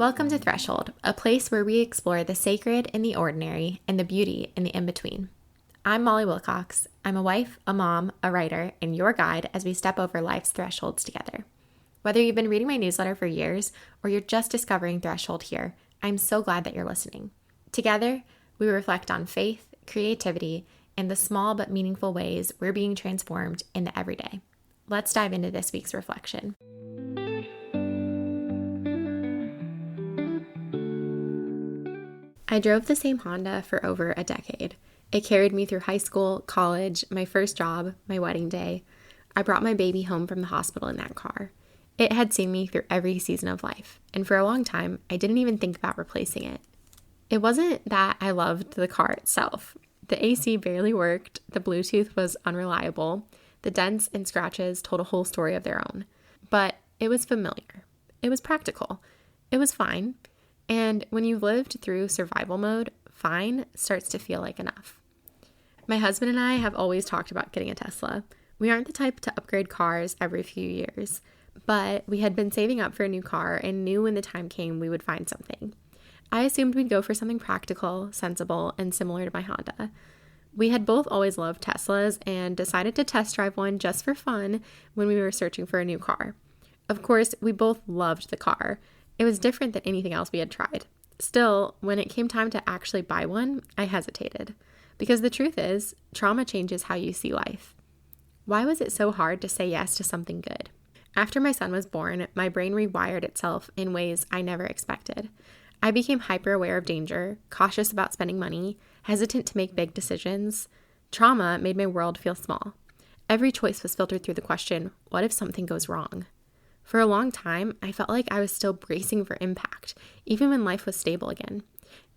Welcome to Threshold, a place where we explore the sacred in the ordinary and the beauty in the in-between. I'm Molly Wilcox. I'm a wife, a mom, a writer, and your guide as we step over life's thresholds together. Whether you've been reading my newsletter for years or you're just discovering Threshold here, I'm so glad that you're listening. Together, we reflect on faith, creativity, and the small but meaningful ways we're being transformed in the everyday. Let's dive into this week's reflection. I drove the same Honda for over a decade. It carried me through high school, college, my first job, my wedding day. I brought my baby home from the hospital in that car. It had seen me through every season of life, and for a long time, I didn't even think about replacing it. It wasn't that I loved the car itself. The AC barely worked, the Bluetooth was unreliable, the dents and scratches told a whole story of their own. But it was familiar. It was practical. It was fine. And when you've lived through survival mode, fine starts to feel like enough. My husband and I have always talked about getting a Tesla. We aren't the type to upgrade cars every few years, but we had been saving up for a new car and knew when the time came we would find something. I assumed we'd go for something practical, sensible, and similar to my Honda. We had both always loved Teslas and decided to test drive one just for fun when we were searching for a new car. Of course, we both loved the car. It was different than anything else we had tried. Still, when it came time to actually buy one, I hesitated. Because the truth is, trauma changes how you see life. Why was it so hard to say yes to something good? After my son was born, my brain rewired itself in ways I never expected. I became hyper-aware of danger, cautious about spending money, hesitant to make big decisions. Trauma made my world feel small. Every choice was filtered through the question, what if something goes wrong? For a long time, I felt like I was still bracing for impact, even when life was stable again.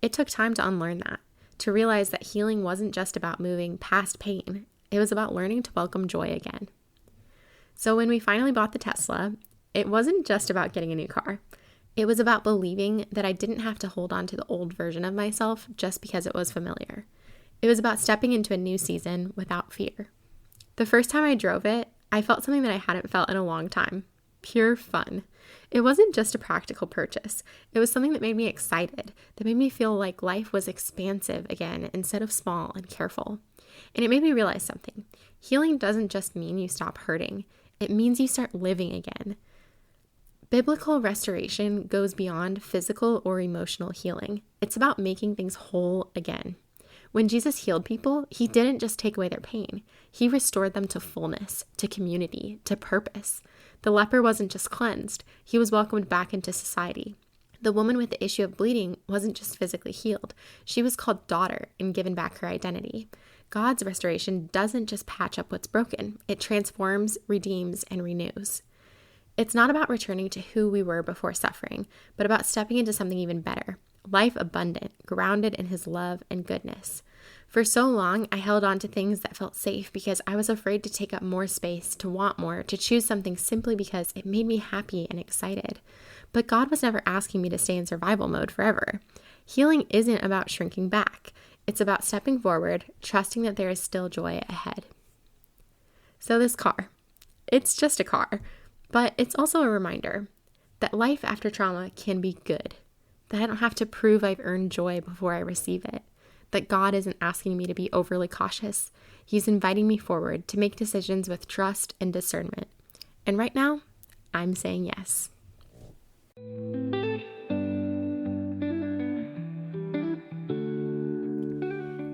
It took time to unlearn that, to realize that healing wasn't just about moving past pain. It was about learning to welcome joy again. So when we finally bought the Tesla, it wasn't just about getting a new car. It was about believing that I didn't have to hold on to the old version of myself just because it was familiar. It was about stepping into a new season without fear. The first time I drove it, I felt something that I hadn't felt in a long time. Pure fun. It wasn't just a practical purchase. It was something that made me excited, that made me feel like life was expansive again instead of small and careful. And it made me realize something. Healing doesn't just mean you stop hurting. It means you start living again. Biblical restoration goes beyond physical or emotional healing. It's about making things whole again. When Jesus healed people, he didn't just take away their pain. He restored them to fullness, to community, to purpose. The leper wasn't just cleansed. He was welcomed back into society. The woman with the issue of bleeding wasn't just physically healed. She was called daughter and given back her identity. God's restoration doesn't just patch up what's broken. It transforms, redeems, and renews. It's not about returning to who we were before suffering, but about stepping into something even better. Life abundant, grounded in his love and goodness. For so long, I held on to things that felt safe because I was afraid to take up more space, to want more, to choose something simply because it made me happy and excited. But God was never asking me to stay in survival mode forever. Healing isn't about shrinking back. It's about stepping forward, trusting that there is still joy ahead. So this car, it's just a car, but it's also a reminder that life after trauma can be good. That I don't have to prove I've earned joy before I receive it. That God isn't asking me to be overly cautious. He's inviting me forward to make decisions with trust and discernment. And right now, I'm saying yes.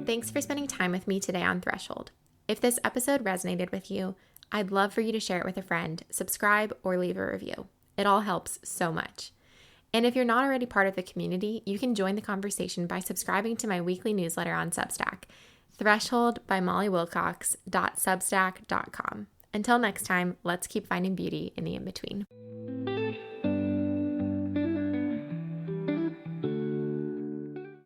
Thanks for spending time with me today on Threshold. If this episode resonated with you, I'd love for you to share it with a friend, subscribe, or leave a review. It all helps so much. And if you're not already part of the community, you can join the conversation by subscribing to my weekly newsletter on Substack, Threshold by mollywilcox.substack.com. Until next time, let's keep finding beauty in the in-between.